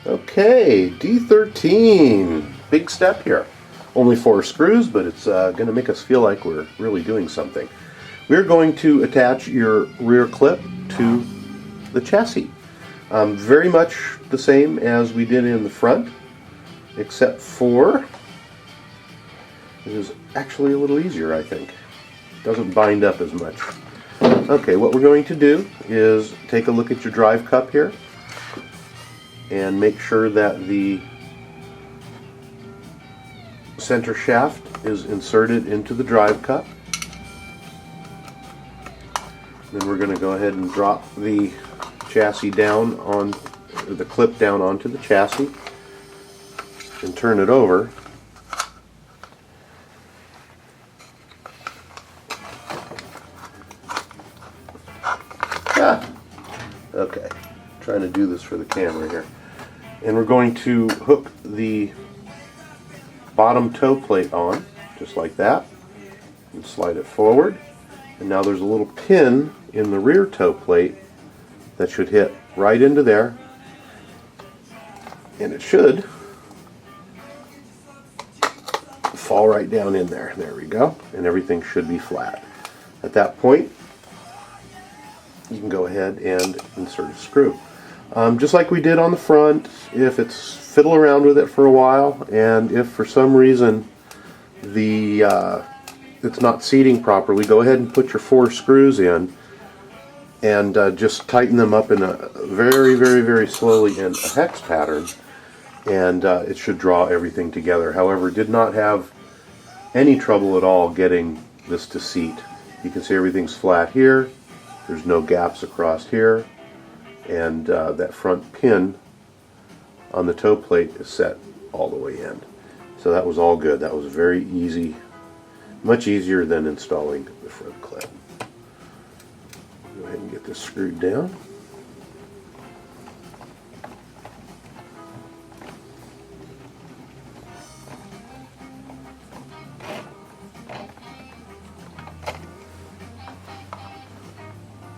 Okay, D13. Big step here. Only 4 screws, but it's going to make us feel like we're really doing something. We're going to attach your rear clip to the chassis. Very much the same as we did in the front, except for it is actually a little easier, I think. Doesn't bind up as much. Okay, what we're going to do is take a look at your drive cup here and make sure that the center shaft is inserted into the drive cup. Then we're going to go ahead and drop the chassis down on the clip down onto the chassis and turn it over. Okay, trying to do this for the camera here. And we're going to hook the bottom toe plate on, just like that, and slide it forward. And now there's a little pin in the rear toe plate that should hit right into there, and it should fall right down in there. There we go, and everything should be flat. At that point, you can go ahead and insert a screw. Just like we did on the front, if it's fiddle around with it for a while, and if for some reason it's not seating properly, go ahead and put your 4 screws in and just tighten them up in a very, very, very slowly in a hex pattern, and it should draw everything together. However, did not have any trouble at all getting this to seat. You can see everything's flat here. There's no gaps across here, and that front pin on the toe plate is set all the way in. So that was all good. That was very easy, much easier than installing the front clip. Go ahead and get this screwed down.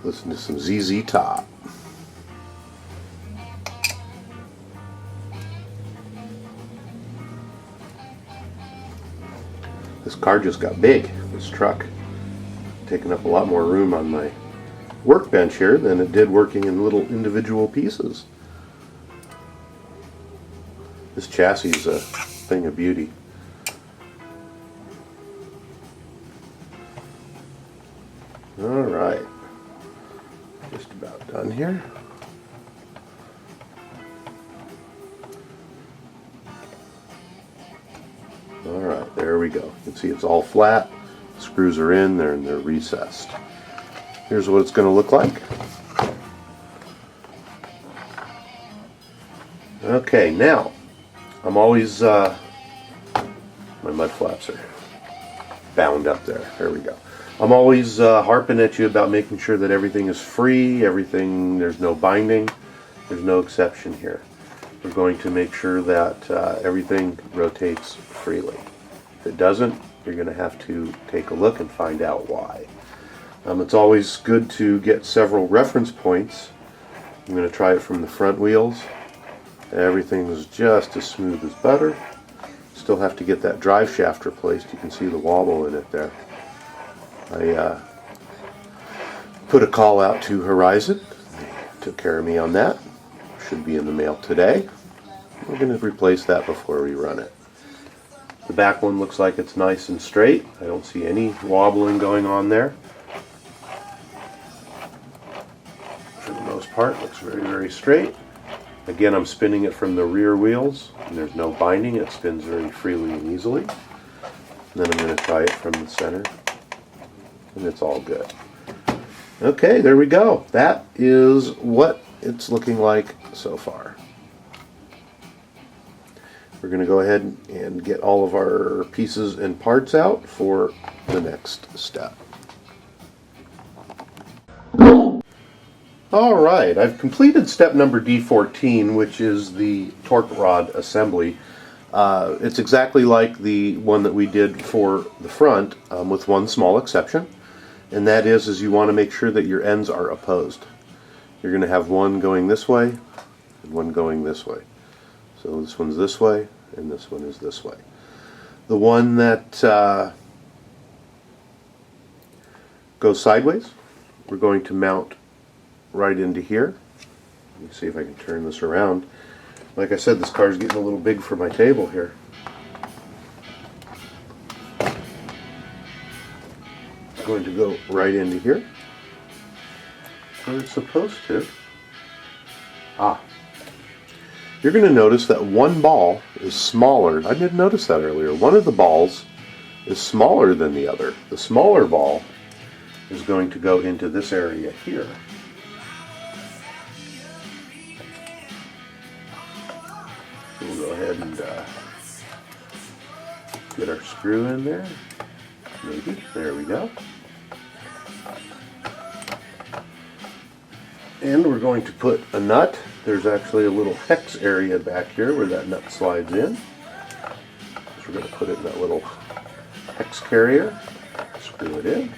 Listen to some ZZ Top. This car just got big, this truck. Taking up a lot more room on my workbench here than it did working in little individual pieces. This chassis is a thing of beauty. Alright. Just about done here. Alright, there we go. You can see it's all flat. Screws are in there and they're recessed. Here's what it's going to look like. Okay, now I'm always my mud flaps are bound up there. There we go. I'm always harping at you about making sure that everything is free, there's no binding, there's no exception here. We're going to make sure that everything rotates freely. If it doesn't, you're going to have to take a look and find out why. It's always good to get several reference points. I'm going to try it from the front wheels. Everything is just as smooth as butter. Still have to get that drive shaft replaced. You can see the wobble in it there. I put a call out to Horizon. They took care of me on that. Should be in the mail today. We're going to replace that before we run it. The back one looks like it's nice and straight. I don't see any wobbling going on there. For the most part, looks very, very straight. Again, I'm spinning it from the rear wheels, and there's no binding. It spins very freely and easily. And then I'm going to try it from the center, and it's all good. Okay, there we go. That is what it's looking like so far. We're going to go ahead and get all of our pieces and parts out for the next step. Alright, I've completed step number D14, which is the torque rod assembly. It's exactly like the one that we did for the front, with one small exception, and that is you want to make sure that your ends are opposed. you're going to have one going this way and one going this way. So this one's this way and this one is this way. The one that goes sideways, we're going to mount right into here. Let me see if I can turn this around. Like I said, this car is getting a little big for my table here. It's going to go right into here, where it's supposed to. You're going to notice that one ball is smaller. I didn't notice that earlier. One of the balls is smaller than the other. The smaller ball is going to go into this area here. We'll go ahead and get our screw in there. Maybe. There we go. And we're going to put a nut. There's actually a little hex area back here where that nut slides in. So we're going to put it in that little hex carrier. Screw it in.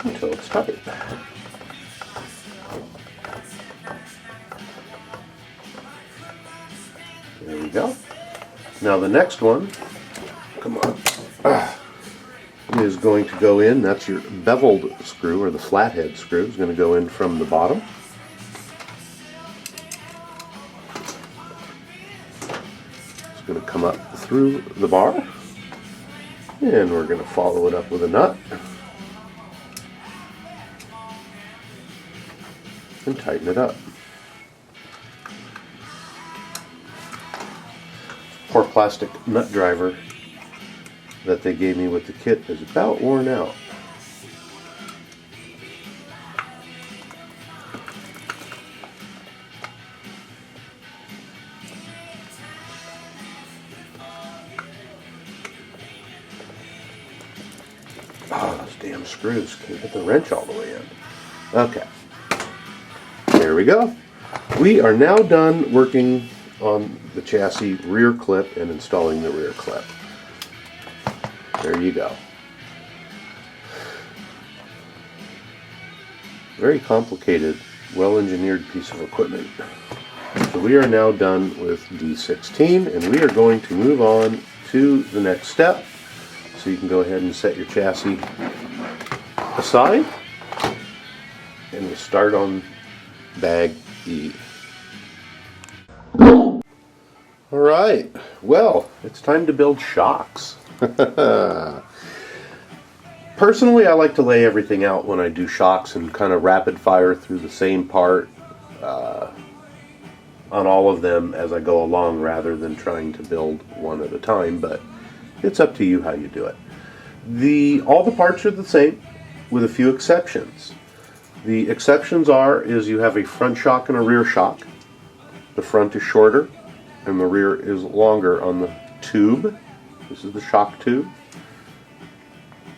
Until it's tight. There we go. Now the next one, come on, is going to go in. That's your beveled screw, or the flathead screw, is going to go in from the bottom. It's going to come up through the bar, and we're going to follow it up with a nut and tighten it up. Poor plastic nut driver that they gave me with the kit is about worn out. Oh, those damn screws can't get the wrench all the way in. Okay. There we go. We are now done working on the chassis rear clip and installing the rear clip. There you go. Very complicated, well-engineered piece of equipment. So we are now done with D16, and we are going to move on to the next step. So you can go ahead and set your chassis aside, and we'll start on bag E. Alright, well, it's time to build shocks. Personally, I like to lay everything out when I do shocks and kind of rapid fire through the same part on all of them as I go along, rather than trying to build one at a time, but it's up to you how you do it. All the parts are the same, with a few exceptions. The exceptions is you have a front shock and a rear shock. The front is shorter and the rear is longer on the tube. This is the shock tube.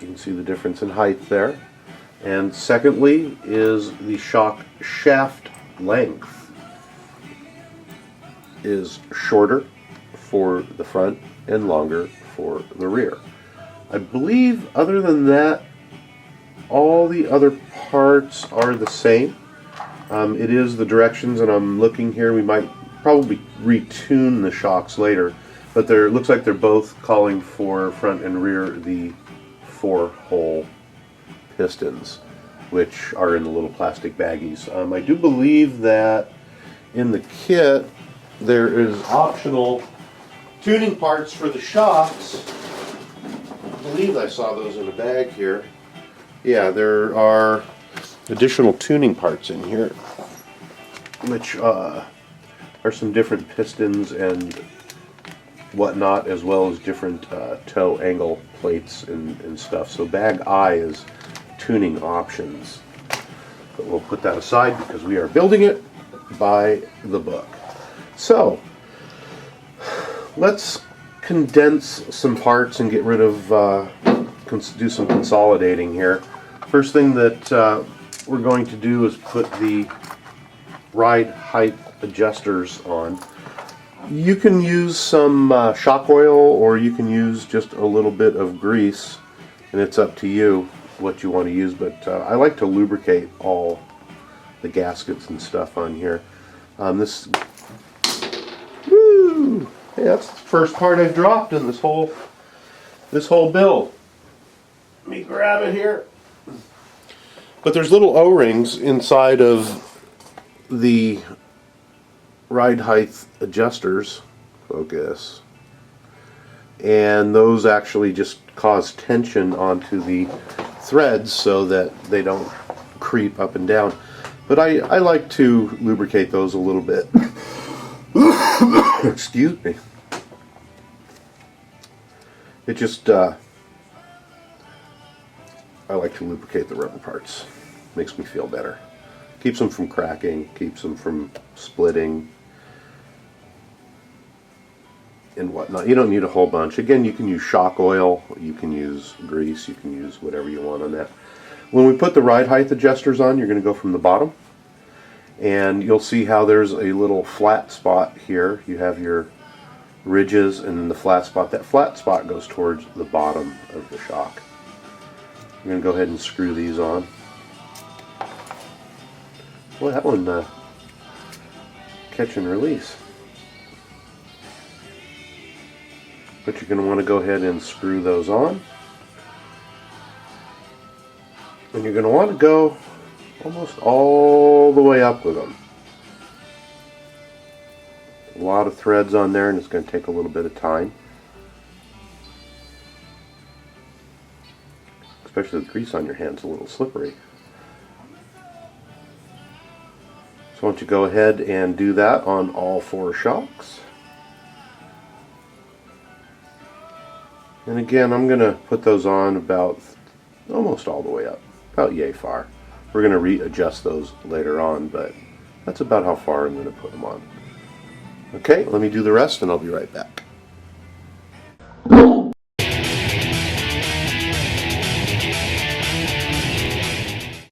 You can see the difference in height there. And secondly is the shock shaft length is shorter for the front and longer for the rear. I believe other than that, all the other parts are the same. It is the directions, and I'm looking here, we might probably retune the shocks later, but it looks like they're both calling for front and rear the 4-hole pistons, which are in the little plastic baggies. I do believe that in the kit there is optional tuning parts for the shocks. I believe I saw those in a bag here. Yeah, there are additional tuning parts in here, which are some different pistons and whatnot, as well as different toe angle plates and stuff. So bag I is tuning options, but we'll put that aside because we are building it by the book. So let's condense some parts and get rid of do some consolidating here. First thing that we're going to do is put the ride height adjusters on. You can use some shock oil, or you can use just a little bit of grease and it's up to you what you want to use, but I like to lubricate all the gaskets and stuff on here. This, woo, hey, that's the first part I've dropped in this whole build. Let me grab it here. But there's little O-rings inside of the ride height adjusters. Focus. And those actually just cause tension onto the threads so that they don't creep up and down. But I like to lubricate those a little bit. Excuse me. It just, I like to lubricate the rubber parts. Makes me feel better. Keeps them from cracking, keeps them from splitting, and whatnot. You don't need a whole bunch. Again, you can use shock oil, you can use grease, you can use whatever you want on that. When we put the ride height adjusters on, you're going to go from the bottom, and you'll see how there's a little flat spot here. You have your ridges and the flat spot. That flat spot goes towards the bottom of the shock. I'm going to go ahead and screw these on. Boy, that one catch and release. But you're going to want to go ahead and screw those on. And you're going to want to go almost all the way up with them. A lot of threads on there, and it's going to take a little bit of time. Especially the grease on your hands, a little slippery. So why don't you go ahead and do that on all 4 shocks. And again, I'm going to put those on about almost all the way up, about yay far. We're going to readjust those later on, but that's about how far I'm going to put them on. Okay, let me do the rest and I'll be right back.